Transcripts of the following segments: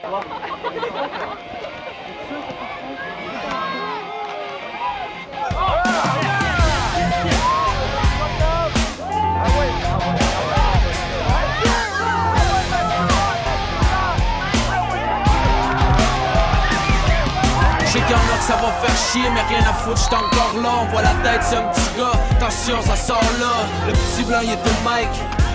Je sais qu'il y en a que ça va faire chier, mais rien à foutre, j'suis encore là. On voit la tête, c'est un petit gars, attention, ça sort là. Le petit blanc, il est de Mike.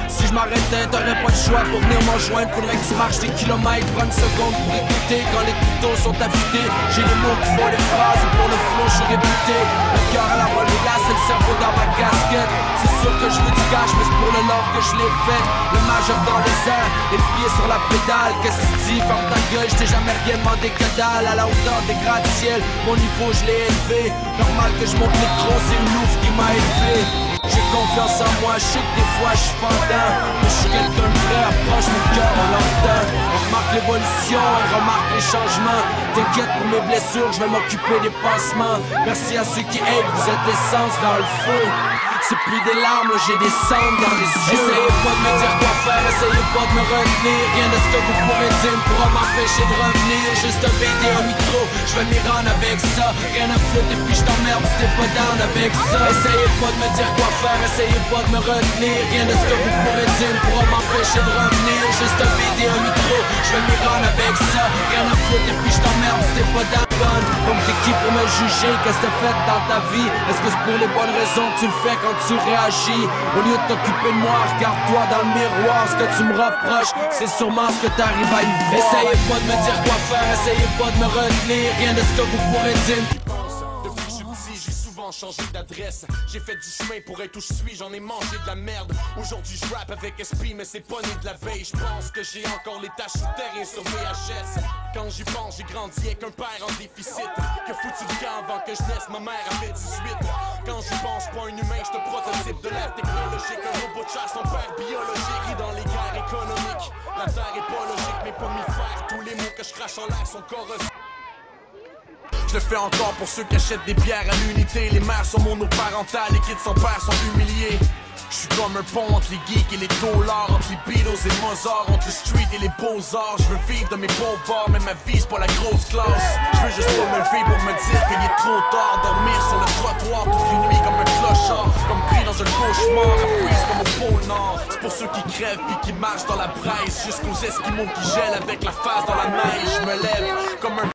Si je m'arrêtais, t'aurais pas le choix pour venir m'en joindre. Faudrait que tu marches des kilomètres, prends une seconde pour écouter. Quand les couteaux sont affûtés, j'ai les mots qui font les phrases. Et pour le flow, j'suis réputé. Le cœur à la relégasse et le cerveau dans ma casquette. C'est sûr que je veux du cash, mais c'est pour le love que je l'ai fait. Le majeur dans les airs, les pieds sur la pédale. Qu'est-ce que tu dis, ferme ta gueule, j't'ai jamais rien demandé que dalle. À la hauteur des gratte-ciel, mon niveau je l'ai élevé. Normal que je monte les gros, c'est une louve qui m'a élevé. J'ai confiance en moi, je sais que des fois je suis fendant. Mais je suis quelqu'un de vrai, approche mon cœur, on l'entend. On remarque l'évolution, on remarque les changements. T'inquiète pour mes blessures, je vais m'occuper des pansements. Merci à ceux qui aident, vous êtes l'essence dans le feu. C'est plus des larmes, j'ai des cendres dans les yeux. Essayez pas de me dire quoi faire, essayez pas de me retenir. Rien de ce que vous pourrez dire ne pourra m'empêcher de revenir. Juste un BD, un micro, je vais m'y rendre avec ça. Rien à foutre et puis je t'emmerde si t'es pas down avec ça. Essayez pas de me dire quoi faire, essayez pas de me retenir. Rien de ce que vous pourrez dire ne pourra m'empêcher de revenir. Juste un BD, un micro, je vais m'y rendre avec ça. Rien à foutre et puis je t'emmerde si t'es pas down. Donc t'es qui pour me juger, qu'est-ce que t'as fait dans ta vie? Est-ce que c'est pour les bonnes raisons que tu le fais quand tu réagis? Au lieu de t'occuper de moi, regarde-toi dans le miroir. Ce que tu me reproches, c'est sûrement ce que t'arrives à y voir. Essayez pas de me dire quoi faire, essayez pas de me retenir. Rien de ce que vous pourrez dire. Changer d'adresse, j'ai fait du chemin pour être où je suis, j'en ai mangé de la merde. Aujourd'hui je rappe avec esprit mais c'est pas né de la veille. Je pense que j'ai encore les taches souterraines sur VHS. Quand j'y pense, j'ai grandi avec un père en déficit. Que foutu le camp avant que je naisse, ma mère avait 18. Quand j'y pense, pas un humain, j'te prototype de l'ère technologique. Un robot de chasse, son père biologique rit dans les guerres économiques. La terre est pas logique, mais pour m'y faire, tous les mots que je crache en l'air sont corrosifs. Je le fais encore pour ceux qui achètent des bières à l'unité. Les mères sont monoparentales, les kids sans père sont humiliés. Je suis comme un pont entre les geeks et les dollars, entre les Beatles et Mozart, entre le street et les beaux-arts. Je veux vivre de mes beaux bars, mais ma vie c'est pas la grosse classe. Je veux juste pas me lever pour me dire qu'il est trop tard. Dormir sur le trottoir toute les nuits comme un clochard, comme pris dans un cauchemar, à freeze comme au pôle Nord. C'est pour ceux qui crèvent puis qui marchent dans la braise, jusqu'aux Esquimaux qui gèlent avec la face dans la neige. Je me lève comme un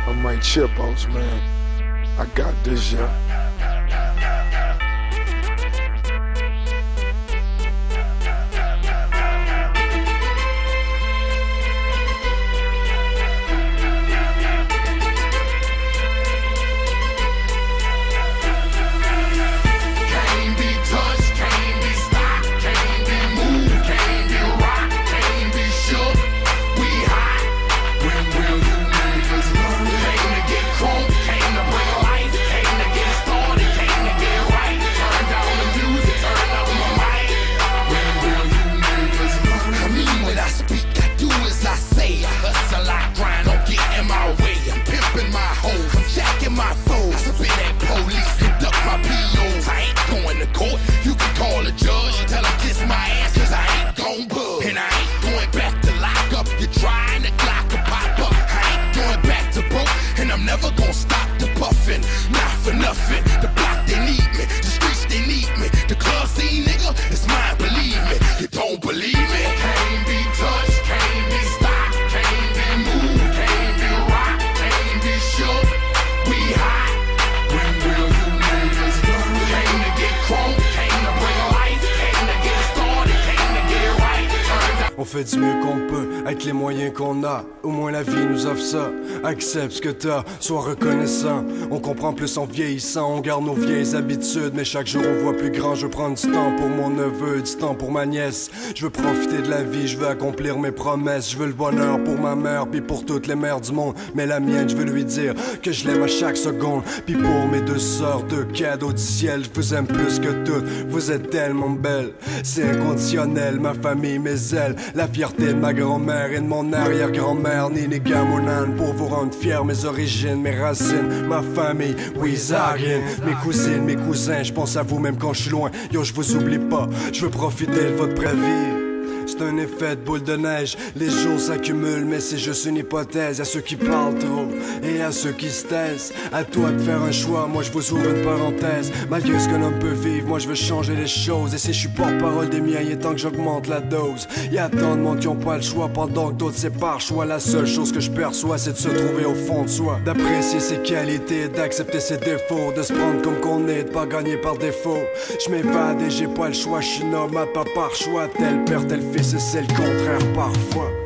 I'm right chip boss, man. I got this, yeah. On fait du mieux qu'on peut, avec les moyens qu'on a. Au moins la vie nous offre ça. Accepte ce que t'as, sois reconnaissant. On comprend plus en vieillissant, on garde nos vieilles habitudes. Mais chaque jour on voit plus grand, je veux prendre du temps pour mon neveu, du temps pour ma nièce. Je veux profiter de la vie, je veux accomplir mes promesses. Je veux le bonheur pour ma mère, puis pour toutes les mères du monde. Mais la mienne, je veux lui dire que je l'aime à chaque seconde. Puis pour mes deux sœurs, deux cadeaux du ciel, je vous aime plus que toutes, vous êtes tellement belles. C'est inconditionnel, ma famille, mes ailes, la fierté de ma grand-mère et de mon arrière-grand-mère. Nini Gamonan, pour vous rendre fiers, mes origines, mes racines, ma famille, oui, Zagin. Mes cousines, mes cousins, je pense à vous même quand je suis loin. Yo, je vous oublie pas, je veux profiter de votre prévie. C'est un effet de boule de neige, les jours s'accumulent mais c'est juste une hypothèse. Y'a ceux qui parlent trop et à ceux qui se taisent. À toi de faire un choix, moi je vous ouvre une parenthèse. Malgré ce qu'un homme peut vivre, moi je veux changer les choses. Et si je suis porte-parole des miens, il est temps que j'augmente la dose. Y'a tant de monde qui ont pas le choix, pendant que d'autres c'est par choix. La seule chose que je perçois c'est de se trouver au fond de soi, d'apprécier ses qualités, d'accepter ses défauts, de se prendre comme qu'on est, de pas gagner par défaut. Je m'évade et j'ai pas le choix, je suis nomade pas par choix. Tel père, tel fils et c'est le contraire parfois.